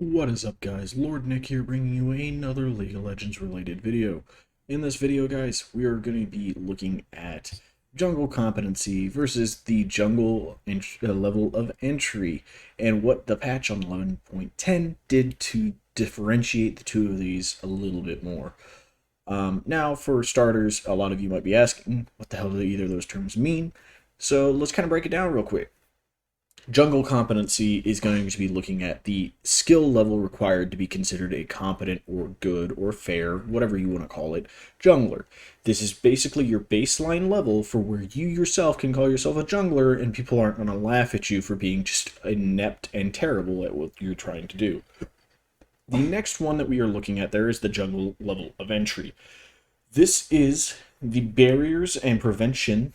What is up, guys? Lord Nick here, bringing you another League of Legends related video. In this video, guys, we are going to be looking at jungle competency versus the level of entry, and what the patch on 11.10 did to differentiate the two of these a little bit more. Now, for starters, a lot of you might be asking, what the hell do either of those terms mean? So let's kind of break it down real quick. Jungle competency is going to be looking at the skill level required to be considered a competent or good or fair, whatever you want to call it, jungler. This is basically your baseline level for where you yourself can call yourself a jungler and people aren't going to laugh at you for being just inept and terrible at what you're trying to do. The next one that we are looking at there is the jungle level of entry. This is the barriers and prevention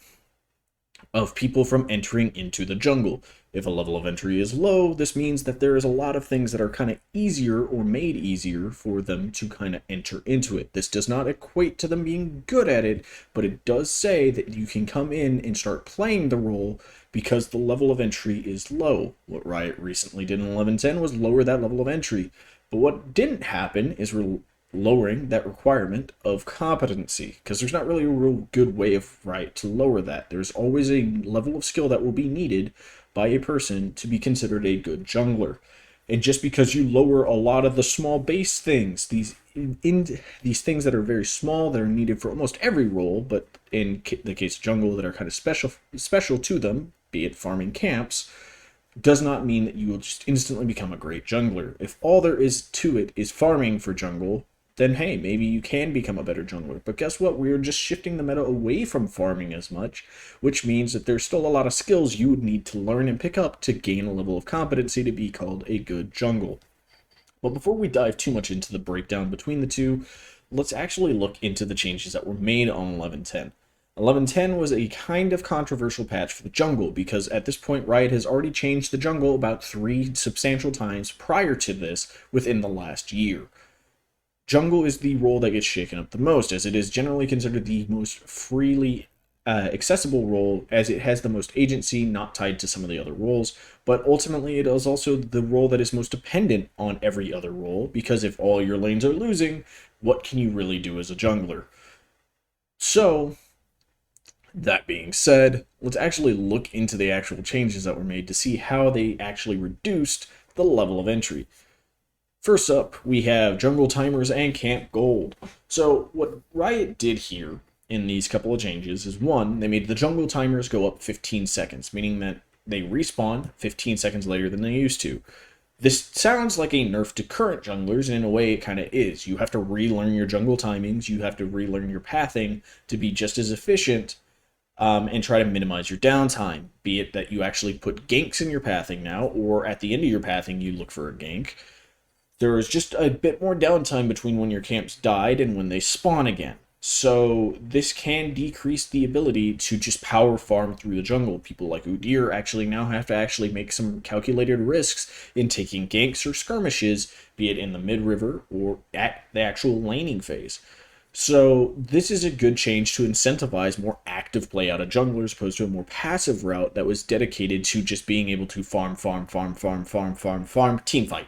of people from entering into the jungle. If a level of entry is low, this means that there is a lot of things that are kind of easier or made easier for them to kind of enter into it. This does not equate to them being good at it, but it does say that you can come in and start playing the role because the level of entry is low. What Riot recently did in 11.10 was lower that level of entry. But what didn't happen is lowering that requirement of competency, because there's not really a real good way of Riot to lower that. There's always a level of skill that will be needed by a person to be considered a good jungler. And just because you lower a lot of the small base things, these things that are very small, that are needed for almost every role, but in the case of jungle that are kind of special to them, be it farming camps, does not mean that you will just instantly become a great jungler. If all there is to it is farming for jungle, then hey, maybe you can become a better jungler. But guess what? We're just shifting the meta away from farming as much, which means that there's still a lot of skills you would need to learn and pick up to gain a level of competency to be called a good jungle. But before we dive too much into the breakdown between the two, let's actually look into the changes that were made on 11.10. 11.10 was a kind of controversial patch for the jungle, because at this point Riot has already changed the jungle about 3 substantial times prior to this within the last year. Jungle is the role that gets shaken up the most, as it is generally considered the most freely accessible role, as it has the most agency, not tied to some of the other roles, but ultimately it is also the role that is most dependent on every other role, because if all your lanes are losing, what can you really do as a jungler? So, that being said, let's actually look into the actual changes that were made to see how they actually reduced the level of entry. First up, we have jungle timers and camp gold. So what Riot did here in these couple of changes is, one, they made the jungle timers go up 15 seconds, meaning that they respawn 15 seconds later than they used to. This sounds like a nerf to current junglers, and in a way it kind of is. You have to relearn your jungle timings, you have to relearn your pathing to be just as efficient, and try to minimize your downtime, be it that you actually put ganks in your pathing now, or at the end of your pathing you look for a gank. There is just a bit more downtime between when your camps died and when they spawn again. So this can decrease the ability to just power farm through the jungle. People like Udyr actually now have to actually make some calculated risks in taking ganks or skirmishes, be it in the mid-river or at the actual laning phase. So this is a good change to incentivize more active play out of junglers, as opposed to a more passive route that was dedicated to just being able to farm, teamfight.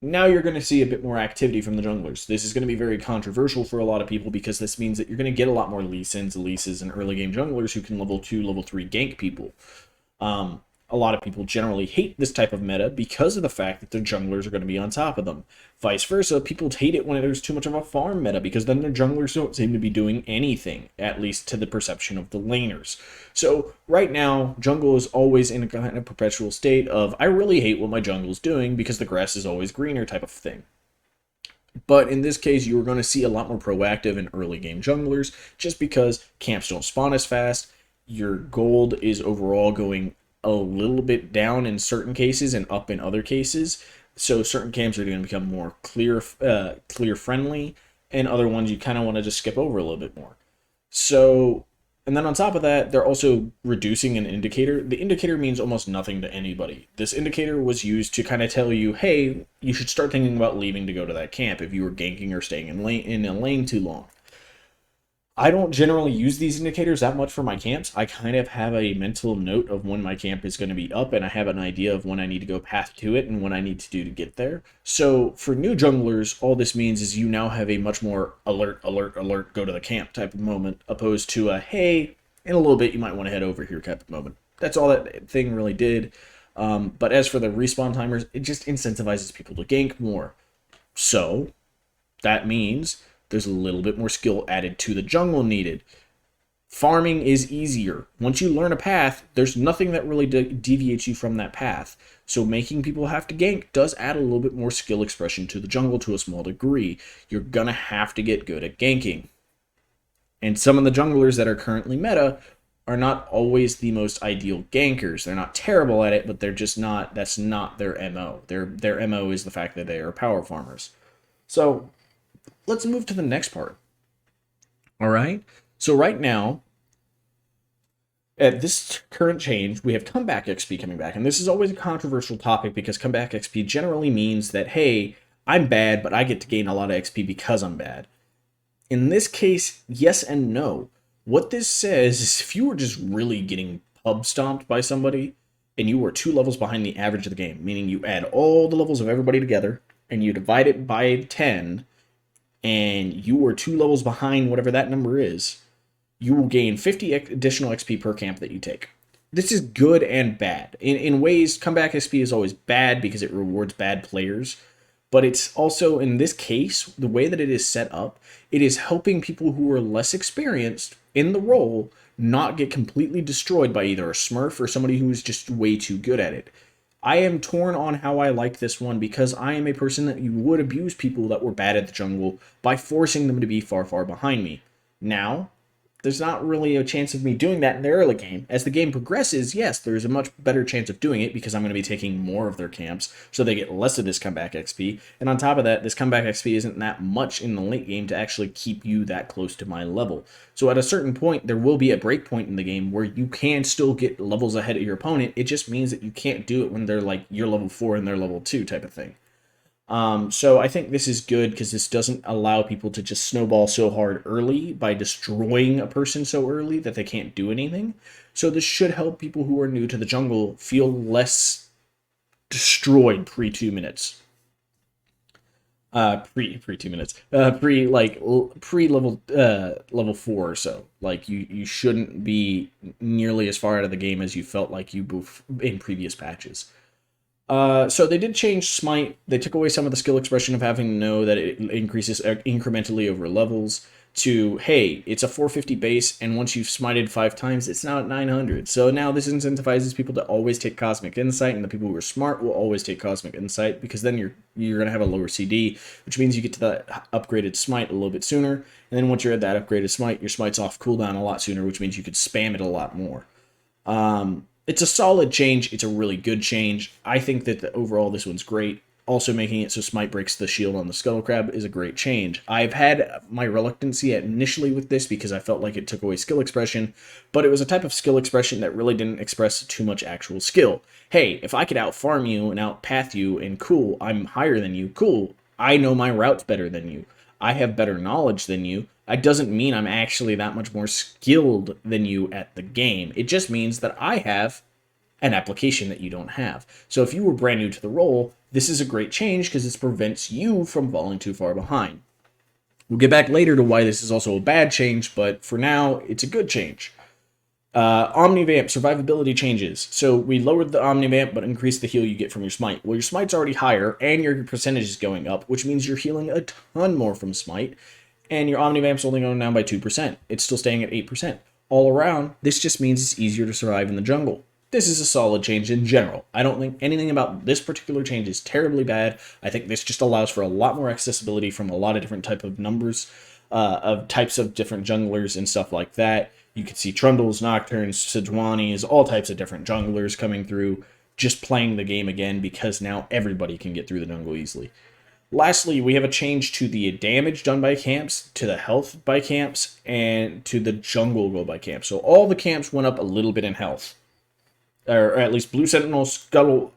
Now you're going to see a bit more activity from the junglers. This is going to be very controversial for a lot of people, because this means that you're going to get a lot more Lee Sins, Elises, and early game junglers who can level 2, level 3 gank people. A lot of people generally hate this type of meta because of the fact that their junglers are going to be on top of them. Vice versa, people hate it when there's too much of a farm meta, because then their junglers don't seem to be doing anything, at least to the perception of the laners. So right now, jungle is always in a kind of perpetual state of, I really hate what my jungle's doing because the grass is always greener type of thing. But in this case, you are going to see a lot more proactive and early game junglers, just because camps don't spawn as fast, your gold is overall going a little bit down in certain cases and up in other cases. So certain camps are going to become more clear friendly, and other ones you kind of want to just skip over a little bit more. So, and then on top of that, they're also reducing an indicator. The indicator means almost nothing to anybody. This indicator was used to kind of tell you, hey, you should start thinking about leaving to go to that camp if you were ganking or staying in a lane too long. I don't generally use these indicators that much for my camps. I kind of have a mental note of when my camp is going to be up, and I have an idea of when I need to go path to it and what I need to do to get there. So for new junglers, all this means is you now have a much more alert, alert, alert, go to the camp type of moment, opposed to a hey, in a little bit you might want to head over here type of moment. That's all that thing really did. But as for the respawn timers, it just incentivizes people to gank more. So that means there's a little bit more skill added to the jungle needed. Farming is easier. Once you learn a path, there's nothing that really deviates you from that path. So making people have to gank does add a little bit more skill expression to the jungle to a small degree. You're going to have to get good at ganking. And some of the junglers that are currently meta are not always the most ideal gankers. They're not terrible at it, but they're just not, that's not their MO. Their MO is the fact that they are power farmers. So let's move to the next part. All right. So right now, at this current change, we have comeback XP coming back. And this is always a controversial topic because comeback XP generally means that, hey, I'm bad, but I get to gain a lot of XP because I'm bad. In this case, yes and no. What this says is if you were just really getting pub stomped by somebody and you were 2 levels behind the average of the game, meaning you add all the levels of everybody together and you divide it by 10, and you were 2 levels behind whatever that number is, you will gain 50 additional XP per camp that you take. This is good and bad. In ways, comeback XP is always bad because it rewards bad players. But it's also, in this case, the way that it is set up, it is helping people who are less experienced in the role not get completely destroyed by either a smurf or somebody who is just way too good at it. I am torn on how I like this one because I am a person that you would abuse people that were bad at the jungle by forcing them to be far, far behind me. Now, there's not really a chance of me doing that in the early game. As the game progresses, yes, there's a much better chance of doing it because I'm going to be taking more of their camps, so they get less of this comeback XP. And on top of that, this comeback XP isn't that much in the late game to actually keep you that close to my level. So at a certain point, there will be a break point in the game where you can still get levels ahead of your opponent. It just means that you can't do it when they're like, you're level 4 and they're level 2 type of thing. So I think this is good because this doesn't allow people to just snowball so hard early by destroying a person so early that they can't do anything. So this should help people who are new to the jungle feel less destroyed pre 2 minutes. Pre 2 minutes. Pre level 4 or so. Like you shouldn't be nearly as far out of the game as you felt like you in previous patches. So they did change Smite. They took away some of the skill expression of having to know that it increases incrementally over levels to, hey, it's a 450 base, and once you've smited 5 times, it's now at 900. So now this incentivizes people to always take Cosmic Insight, and the people who are smart will always take Cosmic Insight, because then you're going to have a lower CD, which means you get to that upgraded Smite a little bit sooner, and then once you're at that upgraded Smite, your Smite's off cooldown a lot sooner, which means you could spam it a lot more. It's a solid change. It's a really good change. I think that overall this one's great. Also making it so Smite breaks the shield on the Scuttle Crab is a great change. I've had my reluctancy initially with this because I felt like it took away skill expression, but it was a type of skill expression that really didn't express too much actual skill. Hey, if I could out-farm you and out-path you, and cool, I'm higher than you, cool, I know my routes better than you. I have better knowledge than you. That doesn't mean I'm actually that much more skilled than you at the game. It just means that I have an application that you don't have. So if you were brand new to the role, this is a great change because this prevents you from falling too far behind. We'll get back later to why this is also a bad change, but for now, it's a good change. Omnivamp survivability changes. So we lowered the Omnivamp, but increased the heal you get from your Smite. Well, your Smite's already higher, and your percentage is going up, which means you're healing a ton more from Smite, and your Omnivamp's only going down by 2%. It's still staying at 8%. All around, this just means it's easier to survive in the jungle. This is a solid change in general. I don't think anything about this particular change is terribly bad. I think this just allows for a lot more accessibility from a lot of different type of numbers, of types of different junglers and stuff like that. You can see Trundles, Nocturnes, Sejuanis, all types of different junglers coming through, just playing the game again because now everybody can get through the jungle easily. Lastly, we have a change to the damage done by camps, to the health by camps, and to the jungle go by camps. So all the camps went up a little bit in health. Or at least Blue Sentinel, Scuttle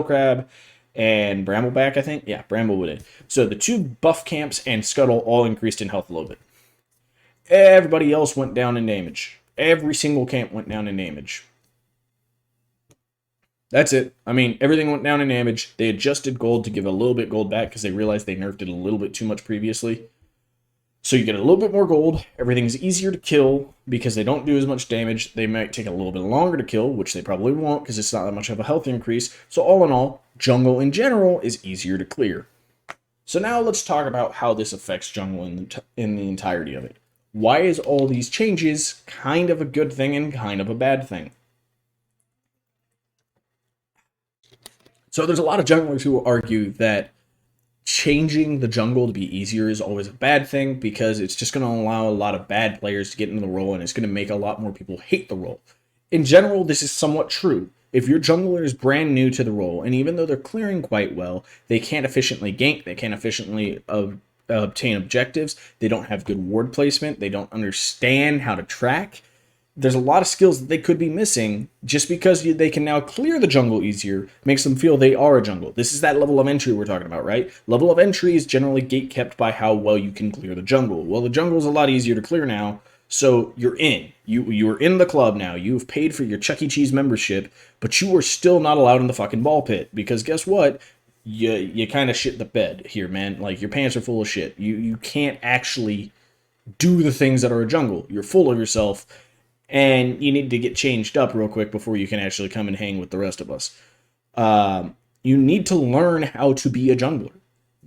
Crab, and Brambleback, I think. Yeah, Bramblewood. So the 2 buff camps and Scuttle all increased in health a little bit. Everybody else went down in damage. Every single camp went down in damage. That's it. I mean, everything went down in damage. They adjusted gold to give a little bit gold back because they realized they nerfed it a little bit too much previously. So you get a little bit more gold. Everything's easier to kill because they don't do as much damage. They might take a little bit longer to kill, which they probably won't because it's not that much of a health increase. So all in all, jungle in general is easier to clear. So now let's talk about how this affects jungle in the entirety of it. Why is all these changes kind of a good thing and kind of a bad thing? So there's a lot of junglers who will argue that changing the jungle to be easier is always a bad thing because it's just going to allow a lot of bad players to get into the role and it's going to make a lot more people hate the role. In general, this is somewhat true. If your jungler is brand new to the role, and even though they're clearing quite well, they can't efficiently gank, they can't efficiently obtain objectives, they don't have good ward placement, they don't understand how to track, there's a lot of skills that they could be missing. Just because they can now clear the jungle easier makes them feel they are a jungle. This is that level of entry we're talking about, right? Level of entry is generally gate-kept by how well you can clear the jungle. Well, the jungle is a lot easier to clear now, so you're in. You're in the club now. You've paid for your Chuck E. Cheese membership, but you are still not allowed in the fucking ball pit. Because guess what? You kind of shit the bed here, man. Like, your pants are full of shit. You can't actually do the things that are a jungle. You're full of yourself, and you need to get changed up real quick before you can actually come and hang with the rest of us. You need to learn how to be a jungler.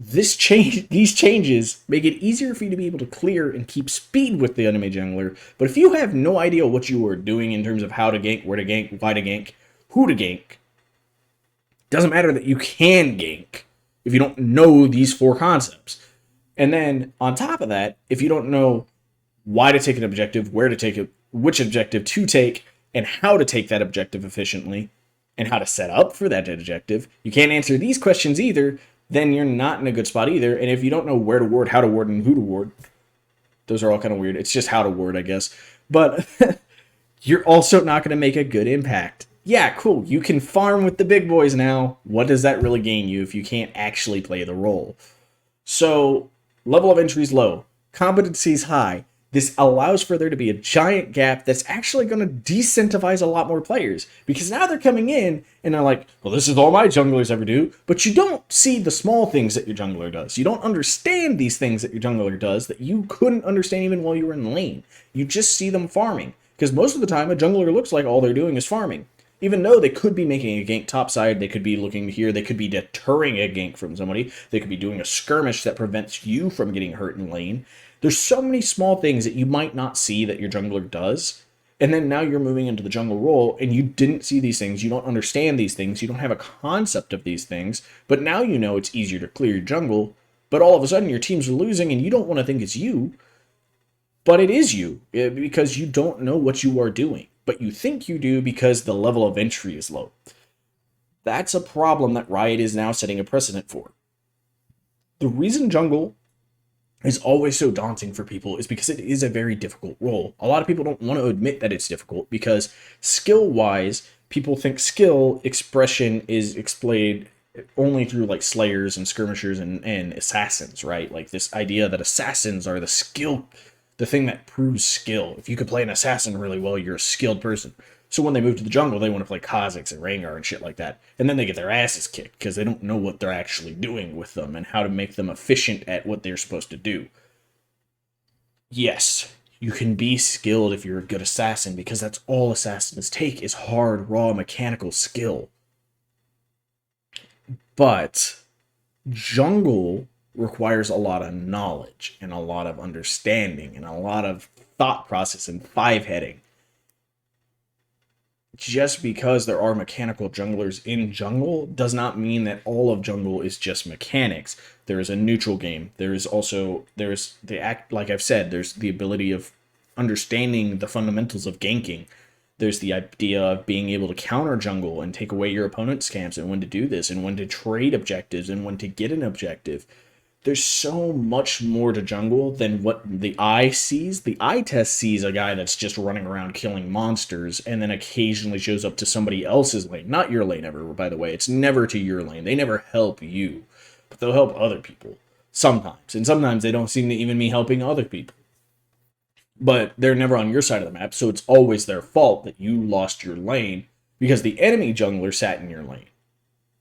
These changes make it easier for you to be able to clear and keep speed with the enemy jungler. But if you have no idea what you are doing in terms of how to gank, where to gank, why to gank, who to gank, doesn't matter that you can gank if you don't know these four concepts. And then on top of that, if you don't know why to take an objective, where to take it, which objective to take, and how to take that objective efficiently, and how to set up for that objective, you can't answer these questions either, then you're not in a good spot either. And if you don't know where to ward, how to ward, and who to ward, those are all kind of weird. It's just how to ward, I guess. But you're also not going to make a good impact. Yeah, cool. You can farm with the big boys now. What does that really gain you if you can't actually play the role? So, level of entry is low. Competency is high. This allows for there to be a giant gap that's actually going to disincentivize a lot more players. Because now they're coming in and they're like, well, this is all my junglers ever do. But you don't see the small things that your jungler does. You don't understand these things that your jungler does that you couldn't understand even while you were in the lane. You just see them farming. Because most of the time, a jungler looks like all they're doing is farming. Even though they could be making a gank topside, they could be looking here, they could be deterring a gank from somebody, they could be doing a skirmish that prevents you from getting hurt in lane. There's so many small things that you might not see that your jungler does, and then now you're moving into the jungle role, and you didn't see these things, you don't understand these things, you don't have a concept of these things, but now you know it's easier to clear your jungle, but all of a sudden your teams are losing, and you don't want to think it's you, but it is you, because you don't know what you are doing. But you think you do because the level of entry is low. That's a problem that Riot is now setting a precedent for. The reason jungle is always so daunting for people is because it is a very difficult role. A lot of people don't want to admit that it's difficult because skill-wise, people think skill expression is explained only through like slayers and skirmishers and assassins, right? Like this idea that assassins are the skill, the thing that proves skill. If you could play an assassin really well, you're a skilled person. So when they move to the jungle, they want to play Kha'Zix and Rengar and shit like that. And then they get their asses kicked because they don't know what they're actually doing with them and how to make them efficient at what they're supposed to do. Yes, you can be skilled if you're a good assassin because that's all assassins take is hard, raw, mechanical skill. But jungle requires a lot of knowledge and a lot of understanding and a lot of thought process and five-heading. Just because there are mechanical junglers in jungle does not mean that all of jungle is just mechanics. There is a neutral game. There's the act, like I've said, there's the ability of understanding the fundamentals of ganking. There's the idea of being able to counter jungle and take away your opponent's camps and when to do this and when to trade objectives and when to get an objective. There's so much more to jungle than what the eye sees. The eye test sees a guy that's just running around killing monsters and then occasionally shows up to somebody else's lane. Not your lane ever, by the way. It's never to your lane. They never help you, but they'll help other people sometimes. And sometimes they don't seem to even be helping other people. but they're never on your side of the map, so it's always their fault that you lost your lane because the enemy jungler sat in your lane.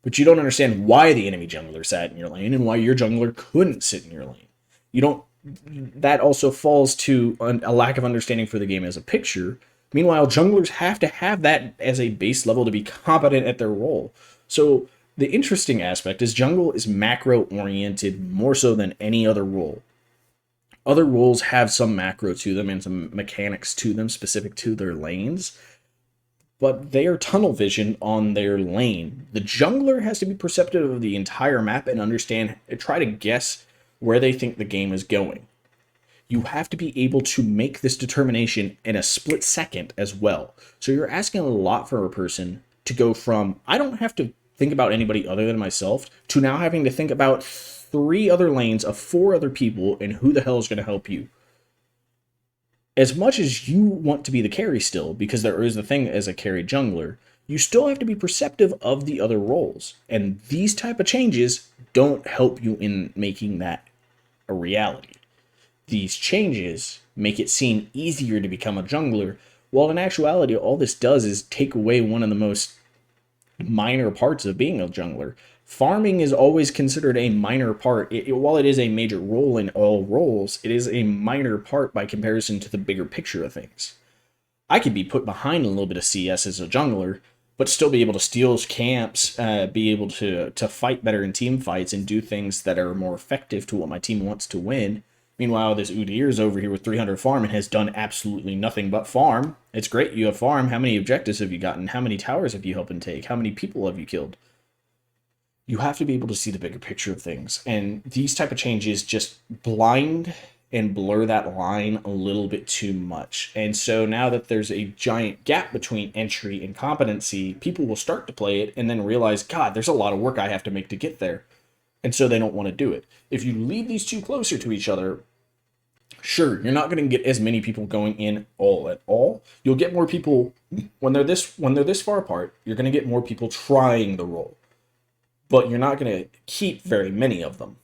But you don't understand why the enemy jungler sat in your lane and why your jungler couldn't sit in your lane. You don't. That also falls to a lack of understanding for the game as a picture. Meanwhile, junglers have to have that as a base level to be competent at their role. So the interesting aspect is jungle is macro oriented more so than any other role. Other roles have some macro to them and some mechanics to them specific to their lanes, but they are tunnel vision on their lane. The jungler has to be perceptive of the entire map and understand, try to guess where they think the game is going. You have to be able to make this determination in a split second as well. So you're asking a lot for a person to go from, I don't have to think about anybody other than myself, to now having to think about 3 other lanes of 4 other people and who the hell is going to help you. As much as you want to be the carry still, because there is the thing as a carry jungler, you still have to be perceptive of the other roles. And these type of changes don't help you in making that a reality. These changes make it seem easier to become a jungler, while in actuality, all this does is take away one of the most minor parts of being a jungler. Farming is always considered a minor part. While it is a major role in all roles, it is a minor part by comparison to the bigger picture of things. I could be put behind a little bit of CS as a jungler, but still be able to steal camps, be able to fight better in team fights, and do things that are more effective to what my team wants to win. Meanwhile, this Udyr's over here with 300 farm and has done absolutely nothing but farm. It's great you have farm. How many objectives have you gotten? How many towers have you helped and take? How many people have you killed? You have to be able to see the bigger picture of things. And these type of changes just blind and blur that line a little bit too much. And so now that there's a giant gap between entry and competency, people will start to play it and then realize, God, there's a lot of work I have to make to get there. And so they don't want to do it. If you leave these two closer to each other, sure, you're not going to get as many people going in all at all. You'll get more people when they're this far apart. You're going to get more people trying the role, but you're not going to keep very many of them.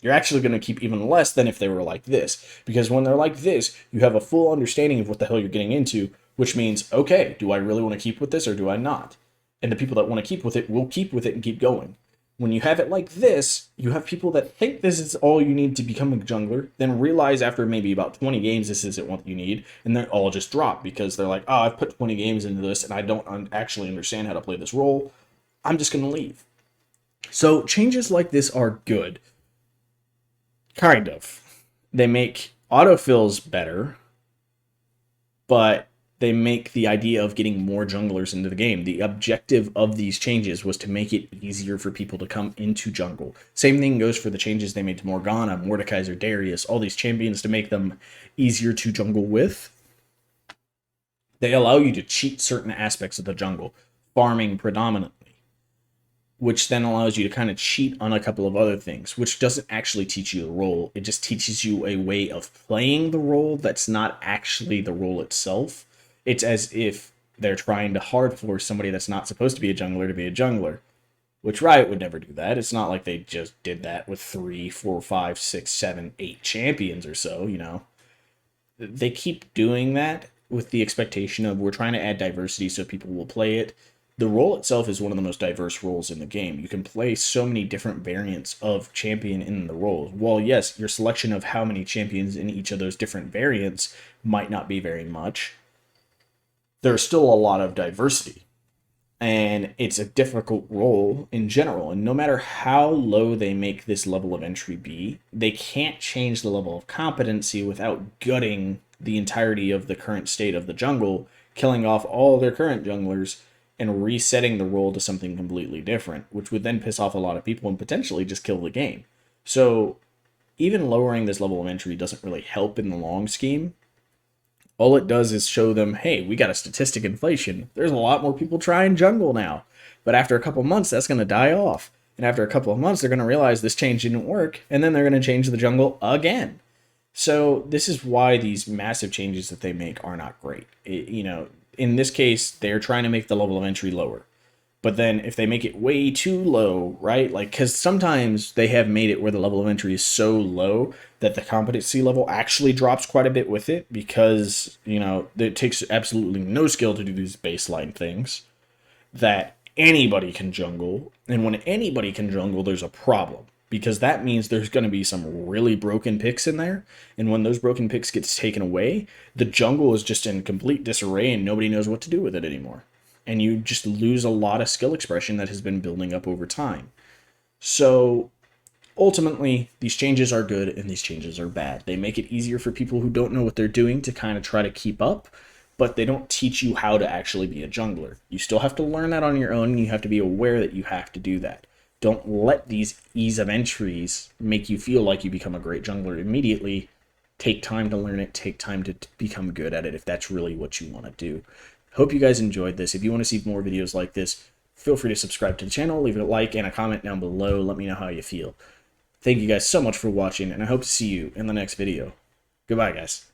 You're actually going to keep even less than if they were like this, because when they're like this, you have a full understanding of what the hell you're getting into, which means, okay, do I really want to keep with this or do I not? And the people that want to keep with it will keep with it and keep going. When you have it like this, you have people that think this is all you need to become a jungler, then realize after maybe about 20 games this isn't what you need, and then all just drop because they're like, oh, I've put 20 games into this and I don't actually understand how to play this role. I'm just going to leave. So changes like this are good. Kind of. They make autofills better, but they make the idea of getting more junglers into the game. The objective of these changes was to make it easier for people to come into jungle. Same thing goes for the changes they made to Morgana, Mordekaiser, Darius, all these champions to make them easier to jungle with. They allow you to cheat certain aspects of the jungle, farming predominantly, which then allows you to kind of cheat on a couple of other things, which doesn't actually teach you the role. It just teaches you a way of playing the role that's not actually the role itself. It's as if they're trying to hard force somebody that's not supposed to be a jungler to be a jungler, which Riot would never do that. It's not like they just did that with 3, 4, 5, 6, 7, 8 champions or so, you know. They keep doing that with the expectation of we're trying to add diversity so people will play it. The role itself is one of the most diverse roles in the game. You can play so many different variants of champion in the roles. While yes, your selection of how many champions in each of those different variants might not be very much, there's still a lot of diversity. And it's a difficult role in general. And no matter how low they make this level of entry be, they can't change the level of competency without gutting the entirety of the current state of the jungle, killing off all their current junglers, and resetting the role to something completely different, which would then piss off a lot of people and potentially just kill the game. So even lowering this level of entry doesn't really help in the long scheme. All it does is show them, hey, we got a statistic inflation. There's a lot more people trying jungle now. But after a couple months, that's going to die off. And after a couple of months, they're going to realize this change didn't work, and then they're going to change the jungle again. So this is why these massive changes that they make are not great. In this case, they're trying to make the level of entry lower. But then if they make it way too low, right? Like, because sometimes they have made it where the level of entry is so low that the competency level actually drops quite a bit with it because, you know, it takes absolutely no skill to do these baseline things that anybody can jungle. And when anybody can jungle, there's a problem because that means there's going to be some really broken picks in there. And when those broken picks gets taken away, the jungle is just in complete disarray and nobody knows what to do with it anymore. And you just lose a lot of skill expression that has been building up over time. So ultimately, these changes are good and these changes are bad. They make it easier for people who don't know what they're doing to kind of try to keep up, but they don't teach you how to actually be a jungler. You still have to learn that on your own, and you have to be aware that you have to do that. Don't let these ease of entries make you feel like you become a great jungler immediately. Take time to learn it, take time to become good at it if that's really what you want to do. Hope you guys enjoyed this. If you want to see more videos like this, feel free to subscribe to the channel, leave a like and a comment down below. Let me know how you feel. Thank you guys so much for watching, and I hope to see you in the next video. Goodbye, guys.